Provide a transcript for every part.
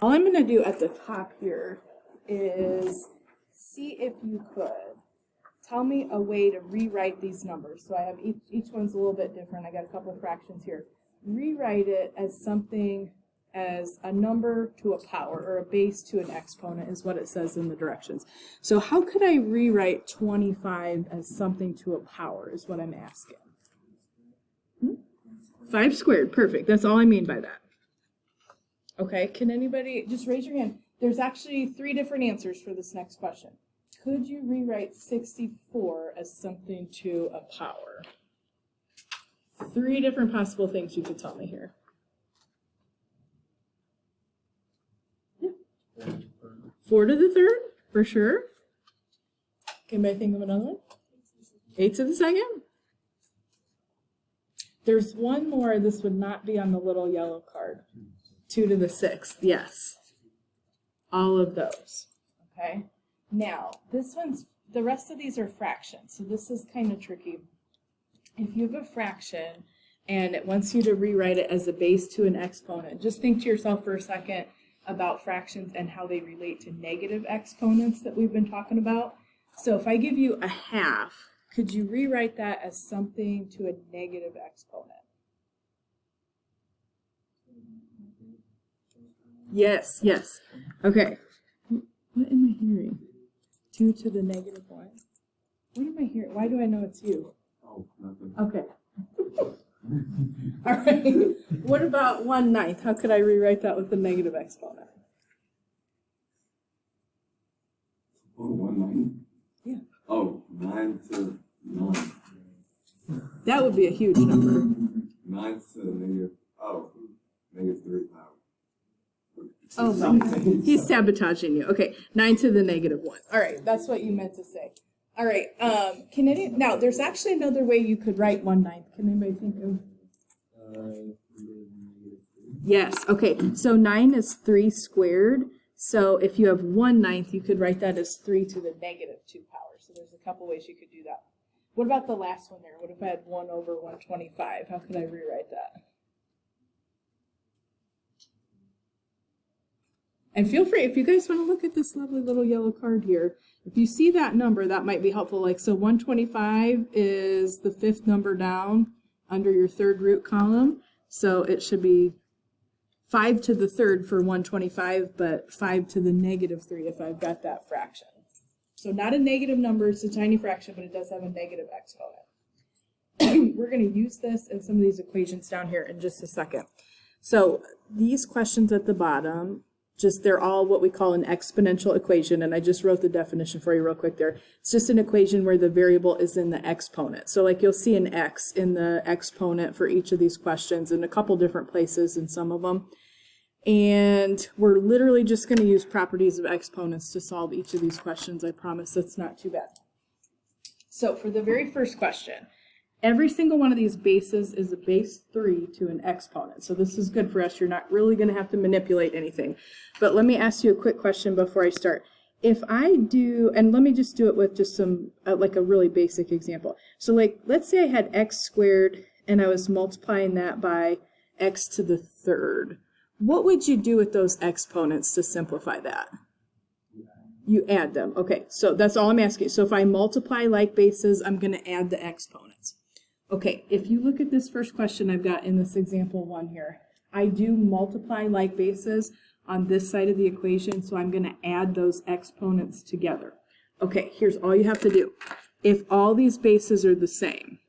All I'm going to do at the top here is see if you could tell me a way to rewrite these numbers. So I have each one's a little bit different. I got a couple of fractions here. Rewrite it as something as a number to a power, or a base to an exponent is what it says in the directions. So how could I rewrite 25 as something to a power is what I'm asking. 5 squared, perfect. That's all I mean by that. Okay, can anybody just raise your hand? There's actually 3 different answers for this next question. Could you rewrite 64 as something to a power? 3 different possible things you could tell me here. Yeah. 4 to the third, for sure. Can anybody think of another one? 8 to the second? There's one more. This would not be on the little yellow card. 2 to the 6th, yes. All of those, okay? Now, the rest of these are fractions, so this is kind of tricky. If you have a fraction and it wants you to rewrite it as a base to an exponent, just think to yourself for a second about fractions and how they relate to negative exponents that we've been talking about. So if I give you a half, could you rewrite that as something to a negative exponent? Yes, yes. Okay. What am I hearing? 2 to the negative 1. What am I hearing? Why do I know it's you? Oh, nothing. Okay. All right. What about 1/9? How could I rewrite that with the negative exponent? Oh, 1/9? Yeah. Oh, 9 to 9. That would be a huge number. 9 to negative, negative 3 power. Oh, no. He's sabotaging you. Okay, 9 to the negative 1. All right, that's what you meant to say. All right, now there's actually another way you could write 1/9. Can anybody think of? Yes, okay, so 9 is 3 squared. So if you have 1/9, you could write that as 3 to the negative 2 power. So there's a couple ways you could do that. What about the last one there? What if I had 1 over 125? How could I rewrite that? And feel free, if you guys want to look at this lovely little yellow card here, if you see that number, that might be helpful. Like, so 125 is the 5th number down under your 3rd root column. So it should be 5 to the 3rd for 125, but 5 to the negative 3 if I've got that fraction. So not a negative number, it's a tiny fraction, but it does have a negative exponent. We're going to use this in some of these equations down here in just a second. So these questions at the bottom, they're all what we call an exponential equation, and I just wrote the definition for you real quick there. It's just an equation where the variable is in the exponent. So like you'll see an x in the exponent for each of these questions in a couple different places in some of them. And we're literally just going to use properties of exponents to solve each of these questions. I promise it's not too bad. So for the very first question, every single one of these bases is a base 3 to an exponent. So this is good for us. You're not really going to have to manipulate anything. But let me ask you a quick question before I start. If I do, and let me just do it with just some, like a really basic example. So like, let's say I had x squared and I was multiplying that by x to the 3rd. What would you do with those exponents to simplify that? You add them. Okay, so that's all I'm asking. So if I multiply like bases, I'm going to add the exponents. Okay, if you look at this first question I've got in this example 1 here, I do multiply like bases on this side of the equation, so I'm going to add those exponents together. Okay, here's all you have to do. If all these bases are the same,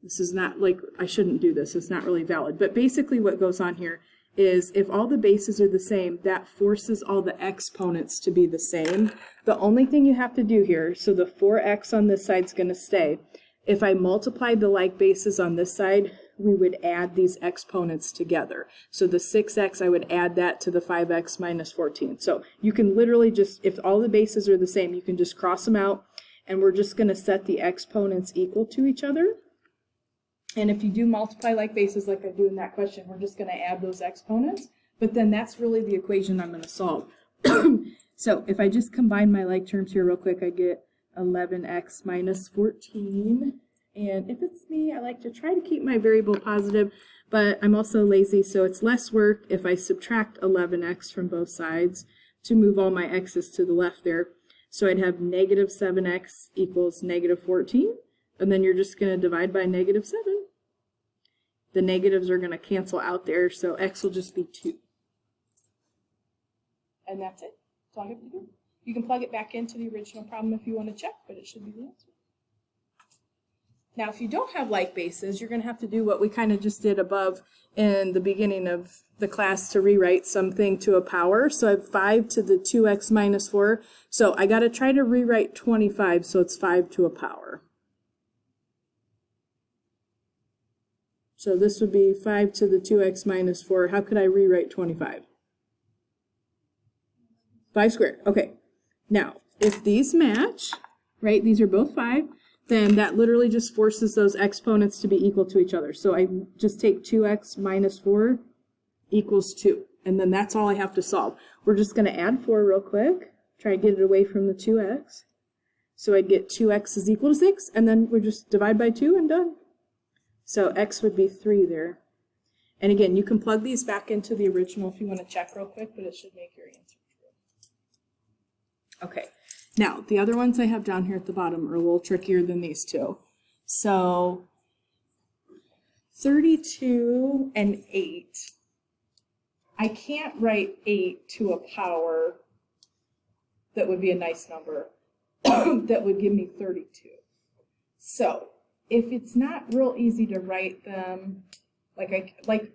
this is not like, I shouldn't do this, it's not really valid, but basically what goes on here is if all the bases are the same, that forces all the exponents to be the same. The only thing you have to do here, so the 4x on this side is going to stay. If I multiplied the like bases on this side, we would add these exponents together. So the 6x, I would add that to the 5x minus 14. So you can literally just, if all the bases are the same, you can just cross them out, and we're just going to set the exponents equal to each other. And if you do multiply like bases like I do in that question, we're just going to add those exponents. But then that's really the equation I'm going to solve. So if I just combine my like terms here real quick, I get 11x minus 14. And if it's me, I like to try to keep my variable positive, but I'm also lazy, so it's less work if I subtract 11x from both sides to move all my x's to the left there. So I'd have negative 7x equals negative 14, and then you're just going to divide by negative 7. The negatives are going to cancel out there, so x will just be 2. And that's it. That's all you have to do. You can plug it back into the original problem if you want to check, but it should be the answer. Now, if you don't have like bases, you're going to have to do what we kind of just did above in the beginning of the class to rewrite something to a power. So I have 5 to the 2x minus 4. So I got to try to rewrite 25, so it's 5 to a power. So this would be 5 to the 2x minus 4. How could I rewrite 25? 5 squared. Okay. Now, if these match, right, these are both 5, then that literally just forces those exponents to be equal to each other. So I just take 2x minus 4 equals 2. And then that's all I have to solve. We're just going to add 4 real quick. Try to get it away from the 2x. So I'd get 2x is equal to 6. And then we just divide by 2 and done. So x would be 3 there. And again, you can plug these back into the original if you want to check real quick, but it should make your answer true. Okay. Now, the other ones I have down here at the bottom are a little trickier than these two. So, 32 and 8. I can't write 8 to a power that would be a nice number that would give me 32. So, if it's not real easy to write them, like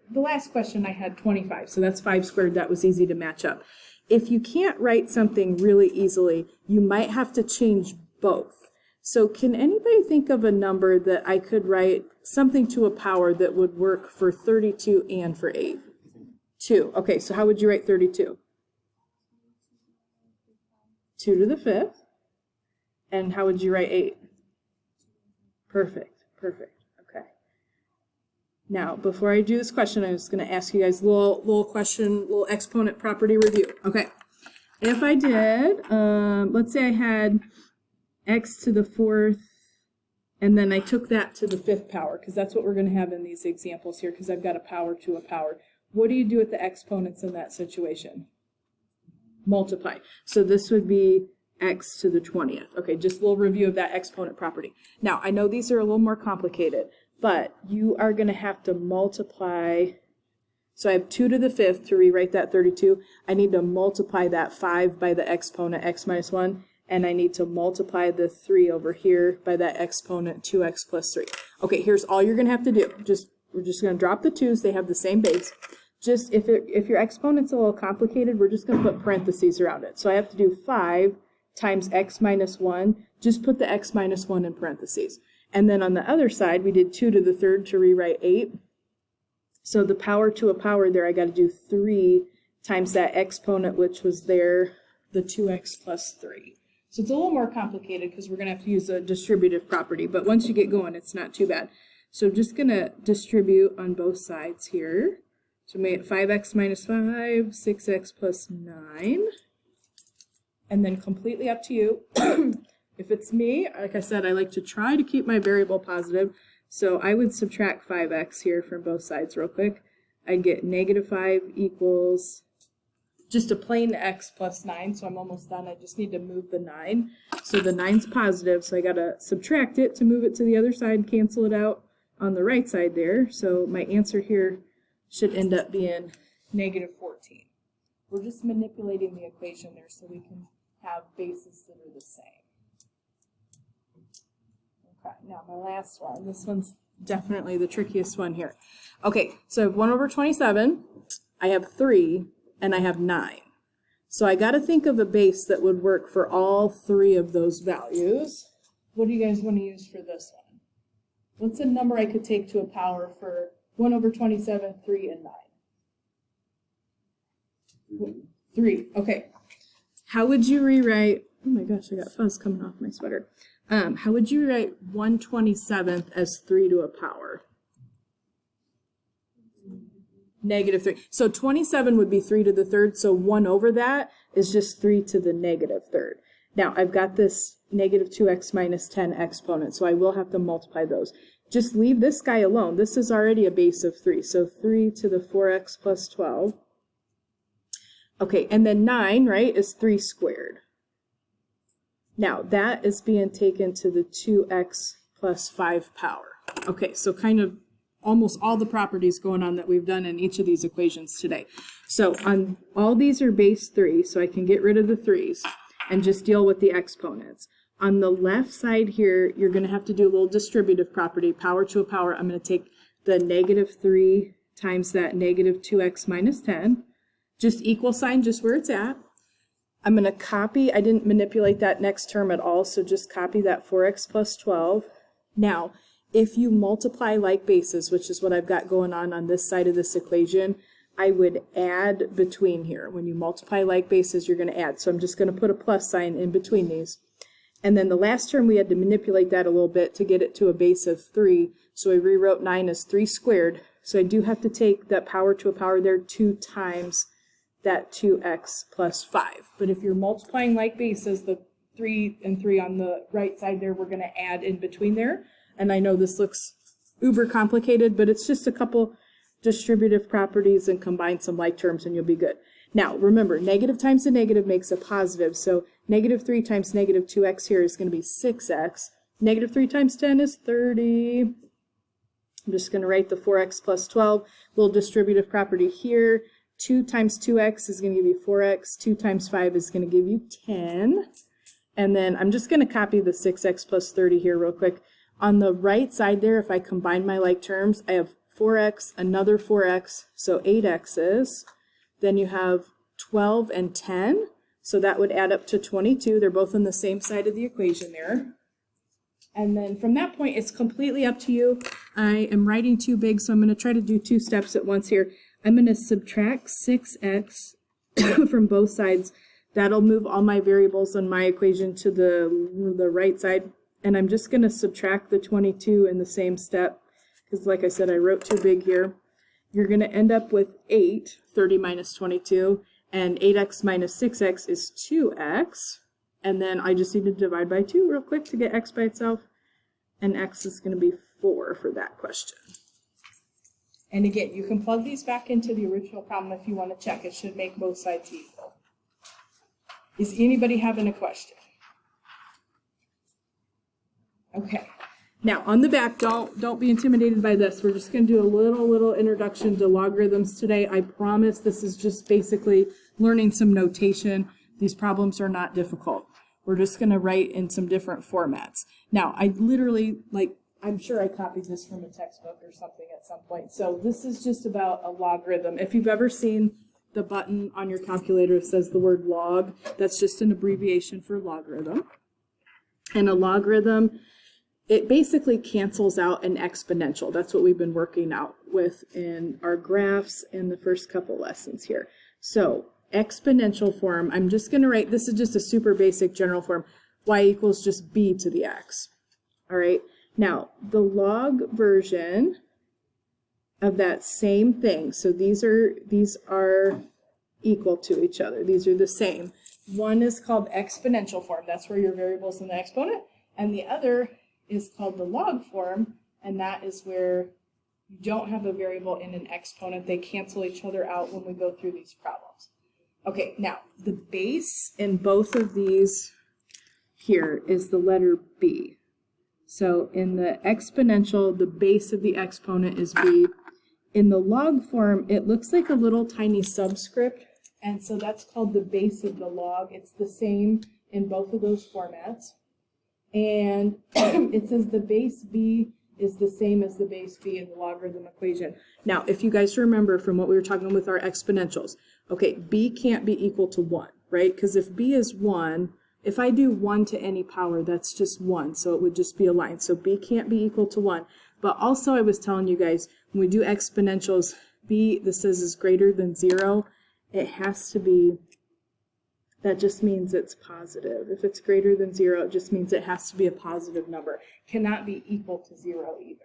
the last question I had 25, so that's 5 squared, that was easy to match up. If you can't write something really easily, you might have to change both. So can anybody think of a number that I could write something to a power that would work for 32 and for 8? 2. Okay, so how would you write 32? 2 to the 5th. And how would you write 8? Perfect, perfect. Okay. Now, before I do this question, I'm just going to ask you guys a little question, little exponent property review. Okay. If I did, let's say I had x to the 4th, and then I took that to the 5th power, because that's what we're going to have in these examples here, because I've got a power to a power. What do you do with the exponents in that situation? Multiply. So this would be x to the 20th. Okay, just a little review of that exponent property. Now, I know these are a little more complicated, but you are going to have to multiply. So I have 2 to the 5th to rewrite that 32. I need to multiply that 5 by the exponent x minus 1, and I need to multiply the 3 over here by that exponent 2x plus 3. Okay, here's all you're going to have to do. We're just going to drop the 2's. They have the same base. Just if your exponent's a little complicated, we're just going to put parentheses around it. So I have to do 5 times x minus 1. Just put the x minus 1 in parentheses. And then on the other side, we did 2 to the 3rd to rewrite 8. So the power to a power there, I got to do 3 times that exponent, which was there, the 2x plus 3. So it's a little more complicated because we're going to have to use a distributive property. But once you get going, it's not too bad. So I'm just going to distribute on both sides here. So we made 5x minus 5, 6x plus 9. And then completely up to you. If it's me, like I said, I like to try to keep my variable positive. So I would subtract 5x here from both sides real quick. I'd get negative 5 equals just a plain x plus 9. So I'm almost done. I just need to move the 9. So the 9's positive, so I got to subtract it to move it to the other side, cancel it out on the right side there. So my answer here should end up being negative 14. We're just manipulating the equation there so we can have bases that are the same. Okay, now my last one. This one's definitely the trickiest one here. Okay, so I have 1 over 27, I have 3, and I have 9. So I got to think of a base that would work for all 3 of those values. What do you guys want to use for this one? What's a number I could take to a power for 1 over 27, 3, and 9? 3, okay. How would you rewrite, oh my gosh, I got fuzz coming off my sweater. How would you write 1/27th as 3 to a power? Negative 3. So 27 would be 3 to the 3rd, so 1 over that is just 3 to the negative 3rd. Now, I've got this negative 2x minus 10 exponent, so I will have to multiply those. just leave this guy alone. This is already a base of 3, so 3 to the 4x plus 12. Okay, and then 9, right, is 3 squared. Now, that is being taken to the 2x plus 5 power. Okay, so kind of almost all the properties going on that we've done in each of these equations today. So on all these are base 3, so I can get rid of the 3's and just deal with the exponents. On the left side here, you're going to have to do a little distributive property, power to a power. I'm going to take the negative 3 times that negative 2x minus 10, just equal sign just where it's at. I'm going to copy, I didn't manipulate that next term at all, so just copy that 4x plus 12. Now, if you multiply like bases, which is what I've got going on this side of this equation, I would add between here. When you multiply like bases, you're going to add. So I'm just going to put a plus sign in between these. And then the last term, we had to manipulate that a little bit to get it to a base of 3. So I rewrote 9 as 3 squared. So I do have to take that power to a power there 2 times that 2x plus 5. But if you're multiplying like bases, the 3 and 3 on the right side there, we're going to add in between there. And I know this looks uber complicated, but it's just a couple distributive properties and combine some like terms and you'll be good. Now, remember, negative times a negative makes a positive. So negative 3 times negative 2x here is going to be 6x. Negative 3 times 10 is 30. I'm just going to write the 4x plus 12. Little distributive property here. 2 times 2x is going to give you 4x. 2 times 5 is going to give you 10. And then I'm just going to copy the 6x plus 30 here real quick. On the right side there, if I combine my like terms, I have 4x, another 4x, so 8x's. Then you have 12 and 10, so that would add up to 22. They're both on the same side of the equation there. And then from that point, it's completely up to you. I am writing too big, so I'm going to try to do 2 steps at once here. I'm going to subtract 6x from both sides. That'll move all my variables on my equation to the right side. And I'm just going to subtract the 22 in the same step, because like I said, I wrote too big here. You're going to end up with 8, 30 minus 22, and 8x minus 6x is 2x. And then I just need to divide by 2 real quick to get x by itself, and x is going to be 4 for that question. And again, you can plug these back into the original problem if you want to check. It should make both sides equal. Is anybody having a question? Okay. Now, on the back, don't be intimidated by this. We're just going to do a little introduction to logarithms today. I promise this is just basically learning some notation. These problems are not difficult. We're just going to write in some different formats. Now, I literally, I'm sure I copied this from a textbook or something at some point. So this is just about a logarithm. If you've ever seen the button on your calculator that says the word log, that's just an abbreviation for logarithm. And a logarithm, it basically cancels out an exponential. That's what we've been working out with in our graphs in the first couple lessons here. So exponential form, I'm just going to write, this is just a super basic general form, y equals just b to the x. All right. Now, the log version of that same thing, so these are equal to each other. These are the same. One is called exponential form. That's where your variable's in the exponent. And the other is called the log form, and that is where you don't have a variable in an exponent. They cancel each other out when we go through these problems. Okay, now the base in both of these here is the letter b. So in the exponential, the base of the exponent is b. In the log form, it looks like a little tiny subscript, and so that's called the base of the log. It's the same in both of those formats. And it says the base b is the same as the base b in the logarithm equation. Now, if you guys remember from what we were talking with our exponentials, okay, b can't be equal to 1, right? Because if b is 1, if I do 1 to any power, that's just 1, so it would just be a line. So b can't be equal to 1. But also I was telling you guys, when we do exponentials, b, this says is greater than 0, it has to be, that just means it's positive. If it's greater than 0, it just means it has to be a positive number. Cannot be equal to 0 either.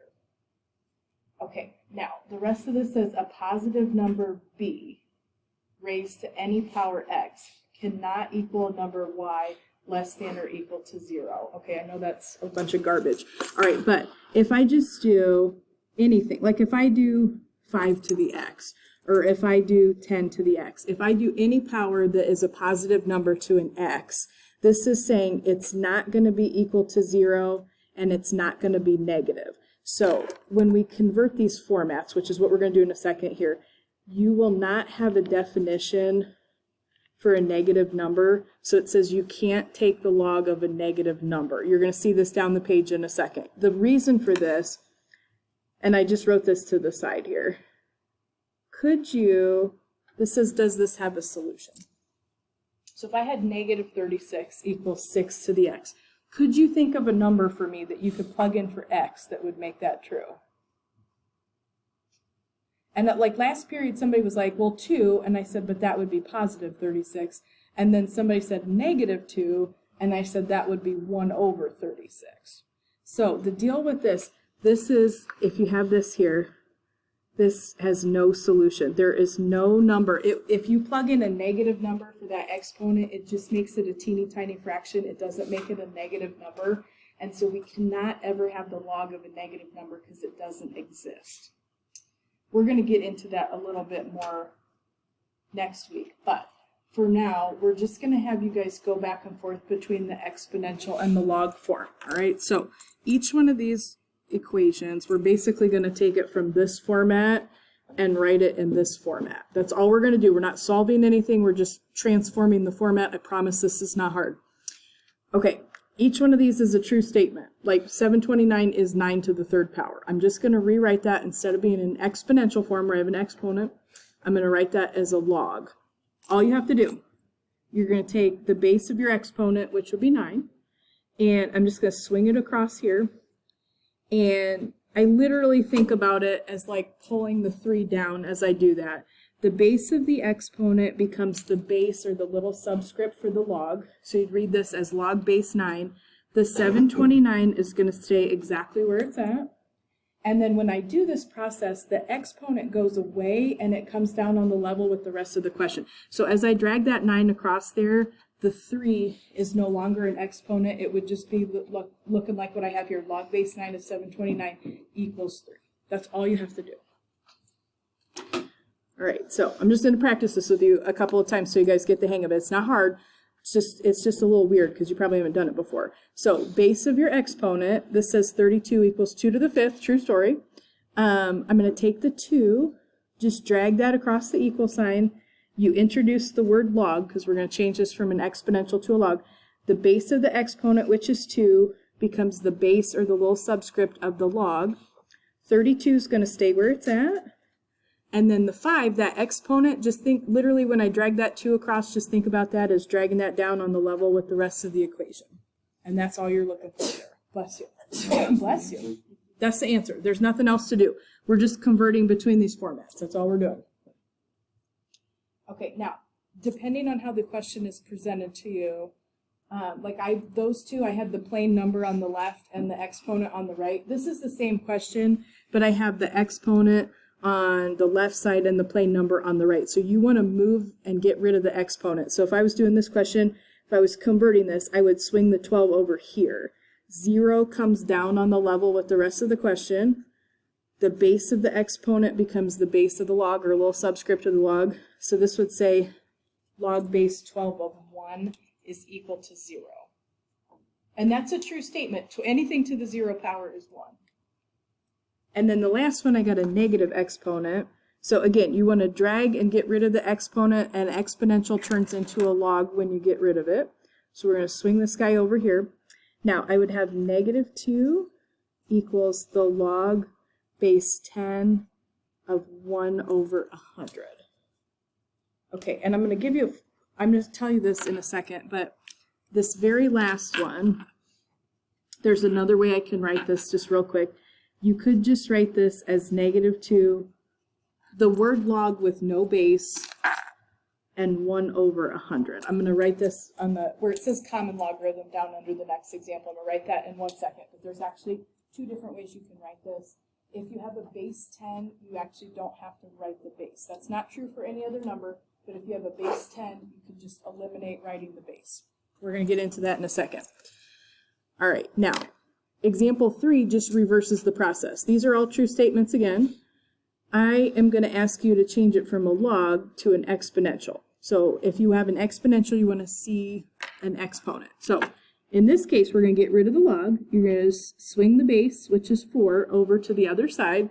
Okay, now the rest of this says a positive number b raised to any power x cannot equal a number y less than or equal to 0. Okay, I know that's a bunch of garbage. All right, but if I just do anything, like if I do 5 to the x, or if I do 10 to the x, if I do any power that is a positive number to an x, this is saying it's not going to be equal to 0 and it's not going to be negative. So when we convert these formats, which is what we're going to do in a second here, you will not have a definition for a negative number. So it says you can't take the log of a negative number. You're going to see this down the page in a second. The reason for this, and I just wrote this to the side here, could you, this says, does this have a solution? So if I had negative 36 equals 6 to the x, could you think of a number for me that you could plug in for x that would make that true? And that, like last period, somebody was like, well, 2, and I said, but that would be positive 36. And then somebody said negative 2, and I said that would be 1 over 36. So the deal with this is, if you have this here, this has no solution. There is no number. If you plug in a negative number for that exponent, it just makes it a teeny tiny fraction. It doesn't make it a negative number. And so we cannot ever have the log of a negative number because it doesn't exist. We're going to get into that a little bit more next week. But for now, we're just going to have you guys go back and forth between the exponential and the log form. All right, so each one of these equations, we're basically going to take it from this format and write it in this format. That's all we're going to do. We're not solving anything. We're just transforming the format. I promise this is not hard. Okay, each one of these is a true statement. Like 729 is 9 to the third power. I'm just going to rewrite that. Instead of being in exponential form where I have an exponent, I'm going to write that as a log. All you have to do, you're going to take the base of your exponent, which will be 9, and I'm just going to swing it across here. And I literally think about it as like pulling the 3 down as I do that. The base of the exponent becomes the base or the little subscript for the log. So you'd read this as log base 9. The 729 is going to stay exactly where it's at. And then when I do this process, the exponent goes away and it comes down on the level with the rest of the question. So as I drag that 9 across there, the 3 is no longer an exponent. It would just be looking like what I have here. Log base 9 of 729 equals 3. That's all you have to do. All right, so I'm just going to practice this with you a couple of times so you guys get the hang of it. It's not hard. It's just a little weird because you probably haven't done it before. So base of your exponent, this says 32 equals 2 to the 5th, true story. I'm going to take the 2, just drag that across the equal sign. You introduce the word log because we're going to change this from an exponential to a log. The base of the exponent, which is 2, becomes the base or the little subscript of the log. 32 is going to stay where it's at. And then the 5, that exponent, just think literally when I drag that 2 across, just think about that as dragging that down on the level with the rest of the equation. And that's all you're looking for there. Bless you. Bless you. That's the answer. There's nothing else to do. We're just converting between these formats. That's all we're doing. Okay, now, depending on how the question is presented to you, those two, I had the plain number on the left and the exponent on the right. This is the same question, but I have the exponent on the left side and the plain number on the right. So you want to move and get rid of the exponent. So if I was doing this question, if I was converting this, I would swing the 12 over here. 0 comes down on the level with the rest of the question. The base of the exponent becomes the base of the log or a little subscript of the log. So this would say log base 12 of 1 is equal to 0. And that's a true statement. Anything to the 0 power is 1. And then the last one, I got a negative exponent. So again, you want to drag and get rid of the exponent, and exponential turns into a log when you get rid of it. So we're going to swing this guy over here. Now, I would have negative 2 equals the log base 10 of 1 over 100. Okay, and I'm going to tell you this in a second, but this very last one, there's another way I can write this just real quick. You could just write this as negative 2, the word log with no base, and 1 over 100. I'm going to write this on where it says common logarithm down under the next example. I'm going to write that in 1 second, but there's actually 2 different ways you can write this. If you have a base 10, you actually don't have to write the base. That's not true for any other number, but if you have a base 10, you can just eliminate writing the base. We're going to get into that in a second. All right, now, example 3 just reverses the process. These are all true statements again. I am going to ask you to change it from a log to an exponential. So if you have an exponential, you want to see an exponent. So in this case, we're going to get rid of the log. You're going to swing the base, which is 4, over to the other side.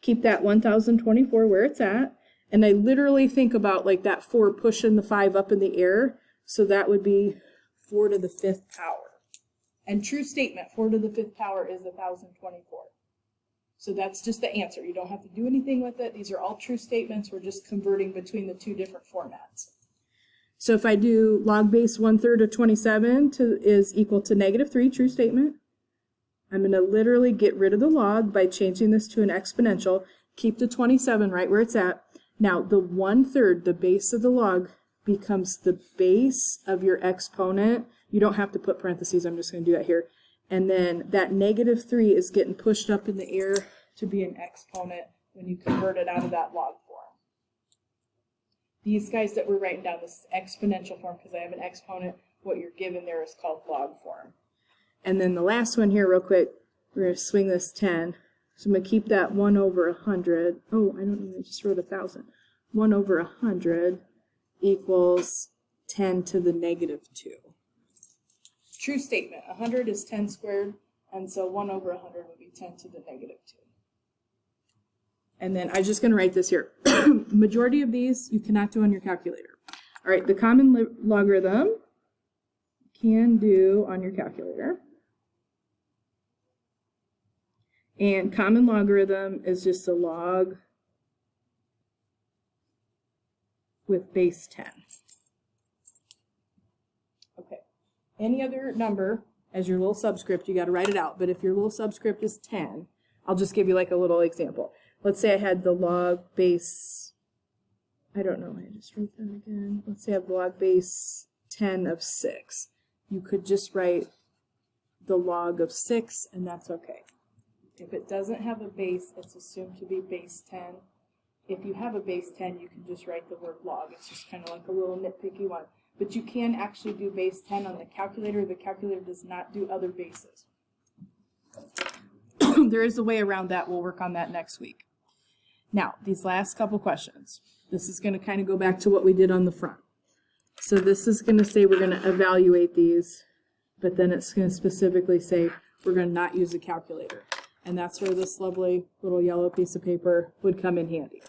Keep that 1024 where it's at. And I literally think about like that 4 pushing the 5 up in the air. So that would be 4 to the 5th power. And true statement, 4 to the 5th power is 1024. So that's just the answer. You don't have to do anything with it. These are all true statements. We're just converting between the two different formats. So if I do log base 1/3 of 27 is equal to -3, true statement. I'm going to literally get rid of the log by changing this to an exponential. Keep the 27 right where it's at. Now the 1/3, the base of the log, becomes the base of your exponent. You don't have to put parentheses, I'm just going to do that here. And then that -3 is getting pushed up in the air to be an exponent when you convert it out of that log form. These guys that we're writing down, this is exponential form because I have an exponent. What you're given there is called log form. And then the last one here real quick, we're going to swing this 10. So I'm going to keep that 1 over 100. Oh, I don't know, I just wrote 1,000. 1 over 100 equals 10 to the -2. True statement, 100 is 10 squared, and so 1 over 100 would be 10 to the -2. And then I'm just going to write this here. Majority of these you cannot do on your calculator. All right, the common logarithm you can do on your calculator. And common logarithm is just a log with base 10. Okay. Any other number as your little subscript, you got to write it out. But if your little subscript is 10, I'll just give you like a little example. Let's say I had the log base, I don't know, I just wrote that again. Let's say I have the log base 10 of 6. You could just write the log of 6, and that's okay. If it doesn't have a base, it's assumed to be base 10. If you have a base 10, you can just write the word log. It's just kind of like a little nitpicky one. But you can actually do base 10 on the calculator. The calculator does not do other bases. There is a way around that. We'll work on that next week. Now, these last couple questions. This is going to kind of go back to what we did on the front. So this is going to say we're going to evaluate these, but then it's going to specifically say we're going to not use a calculator. And that's where this lovely little yellow piece of paper would come in handy.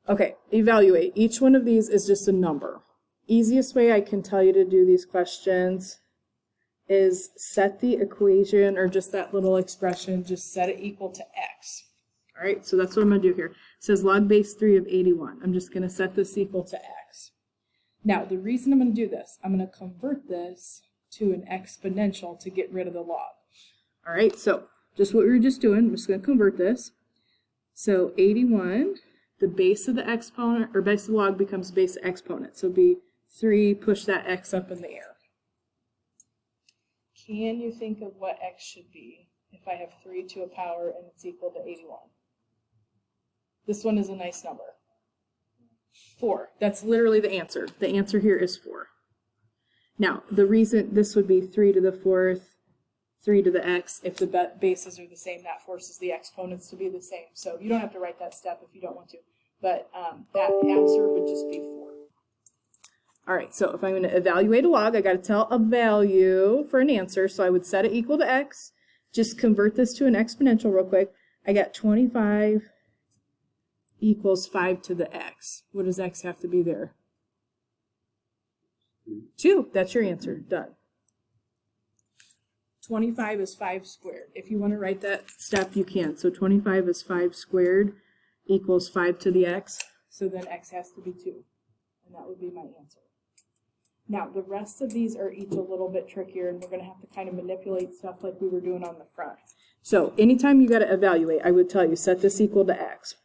Okay, evaluate. Each one of these is just a number. Easiest way I can tell you to do these questions is set the equation, or just that little expression, just set it equal to x. All right, so that's what I'm going to do here. It says log base 3 of 81. I'm just going to set this equal to x. Now, the reason I'm going to do this, I'm going to convert this to an exponential to get rid of the log. All right, so just what we were just doing, I'm just going to convert this. So 81, the base of the exponent, or base of the log becomes base of exponent. So it'd be 3, push that x up in the air. Can you think of what x should be if I have 3 to a power and it's equal to 81? This one is a nice number. 4. That's literally the answer. The answer here is 4. Now, the reason this would be 3 to the 4th, 3 to the x, if the bases are the same, that forces the exponents to be the same. So you don't have to write that step if you don't want to, but that answer would just be 4. All right, so if I'm going to evaluate a log, I got to tell a value for an answer. So I would set it equal to x. Just convert this to an exponential real quick. I got 25 equals 5 to the x. What does x have to be there? 2. That's your answer. Done. 25 is 5 squared. If you want to write that step, you can. So 25 is 5 squared equals 5 to the x. So then x has to be 2. And that would be my answer. Now, the rest of these are each a little bit trickier, and we're going to have to kind of manipulate stuff like we were doing on the front. So anytime you got to evaluate, I would tell you, set this equal to x.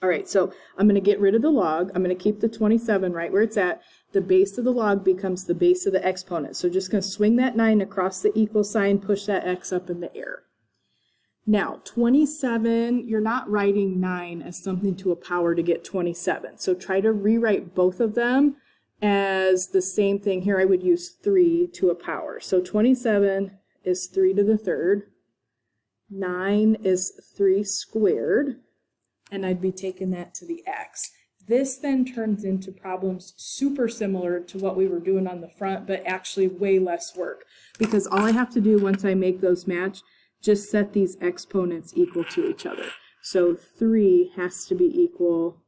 All right, so I'm going to get rid of the log. I'm going to keep the 27 right where it's at. The base of the log becomes the base of the exponent. So just going to swing that 9 across the equal sign, push that x up in the air. Now, 27, you're not writing 9 as something to a power to get 27. So try to rewrite both of them, as the same thing. Here I would use 3 to a power. So 27 is 3 to the third. 9 is 3 squared. And I'd be taking that to the x. This then turns into problems super similar to what we were doing on the front, but actually way less work. Because all I have to do once I make those match, just set these exponents equal to each other. So 3 has to be equal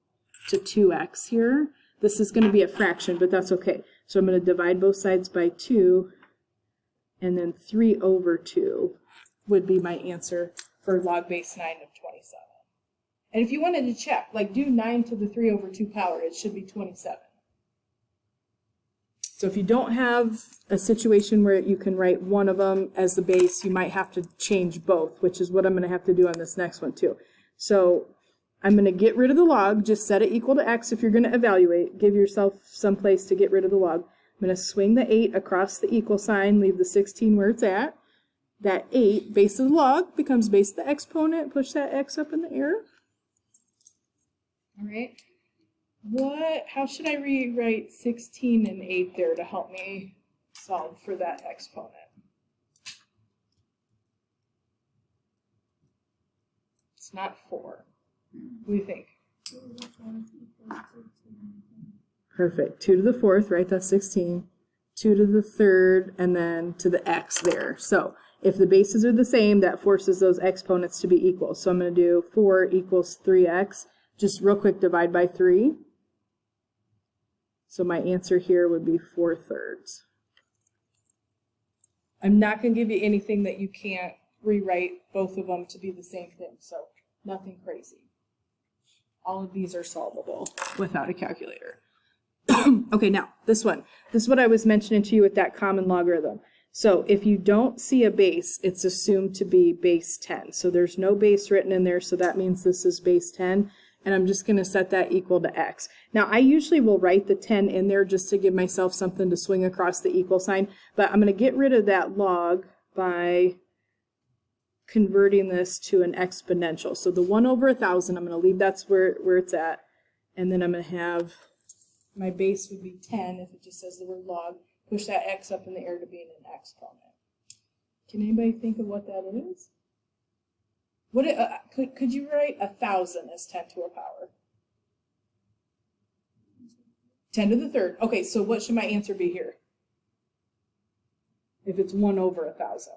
to 2x here. This is going to be a fraction, but that's okay. So I'm going to divide both sides by 2, and then 3 over 2 would be my answer for log base 9 of 27. And if you wanted to check, like do 9 to the 3 over 2 power, it should be 27. So if you don't have a situation where you can write one of them as the base, you might have to change both, which is what I'm going to have to do on this next one too. So I'm going to get rid of the log, just set it equal to x if you're going to evaluate. Give yourself some place to get rid of the log. I'm going to swing the 8 across the equal sign, leave the 16 where it's at. That 8, base of the log, becomes base of the exponent. Push that x up in the air. All right. How should I rewrite 16 and 8 there to help me solve for that exponent? It's not 4. What do you think? Perfect. 2 to the 4th, right? That's 16. 2 to the 3rd, and then to the x there. So if the bases are the same, that forces those exponents to be equal. So I'm going to do 4 equals 3x. Just real quick, divide by 3. So my answer here would be 4/3. I'm not going to give you anything that you can't rewrite both of them to be the same thing. So nothing crazy. All of these are solvable without a calculator. Okay, now this one. This is what I was mentioning to you with that common logarithm. So if you don't see a base, it's assumed to be base 10. So there's no base written in there, so that means this is base 10. And I'm just going to set that equal to x. Now, I usually will write the 10 in there just to give myself something to swing across the equal sign. But I'm going to get rid of that log by converting this to an exponential. So the 1 over 1,000, I'm going to leave that's where it's at. And then I'm going to have my base would be 10 if it just says the word log. Push that x up in the air to being an exponent. Can anybody think of what that is? What could you write 1,000 as 10 to a power? 10 to the 3rd. Okay, so what should my answer be here? If it's 1 over 1,000.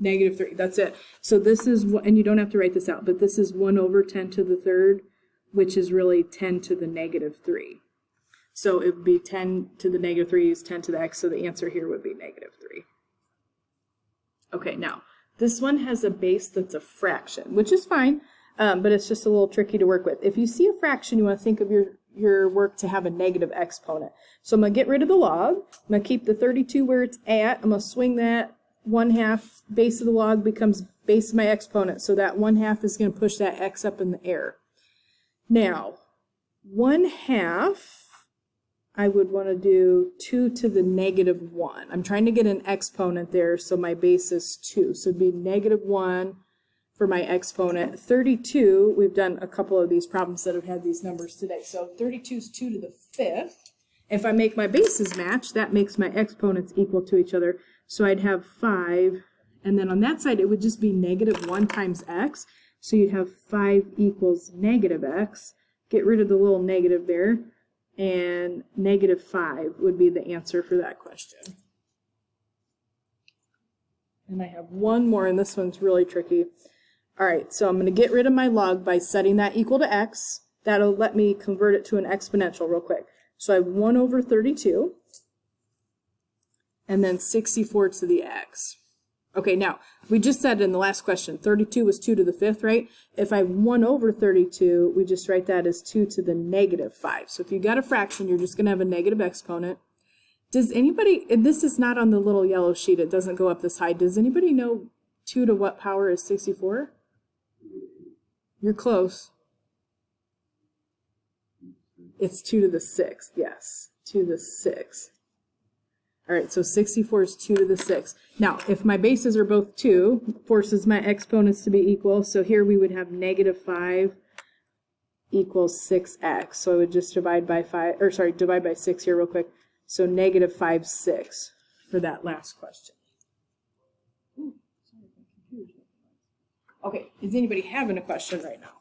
-3. That's it. So this is, and you don't have to write this out, but this is 1 over 10 to the 3rd, which is really 10 to the -3. So it would be 10 to the -3 is 10 to the x, so the answer here would be -3. Okay, now, this one has a base that's a fraction, which is fine, but it's just a little tricky to work with. If you see a fraction, you want to think of your work to have a negative exponent. So I'm going to get rid of the log. I'm going to keep the 32 where it's at. I'm going to swing that 1/2 base of the log becomes base of my exponent. So that 1/2 is going to push that x up in the air. Now, 1/2, I would want to do 2 to the -1. I'm trying to get an exponent there, so my base is 2. So it'd be -1 for my exponent. 32, we've done a couple of these problems that have had these numbers today. So 32 is 2 to the 5th. If I make my bases match, that makes my exponents equal to each other. So I'd have 5, and then on that side it would just be -1 times x. So you'd have 5 equals -x. Get rid of the little negative there. And -5 would be the answer for that question. And I have one more, and this one's really tricky. All right, so I'm going to get rid of my log by setting that equal to x. That'll let me convert it to an exponential real quick. So I have 1 over 32, and then 64 to the x. Okay, now, we just said in the last question, 32 was 2 to the 5th, right? If I have 1 over 32, we just write that as 2 to the -5. So if you got a fraction, you're just going to have a negative exponent. Does anybody, and this is not on the little yellow sheet, it doesn't go up this high, does anybody know 2 to what power is 64? You're close. It's 2 to the 6th, yes, 2 to the 6th. All right, so 64 is 2 to the 6th. Now, if my bases are both 2, forces my exponents to be equal. So here we would have -5 equals 6x. So I would just divide by 6 here real quick. So negative 5, 6 for that last question. Okay, is anybody having a question right now?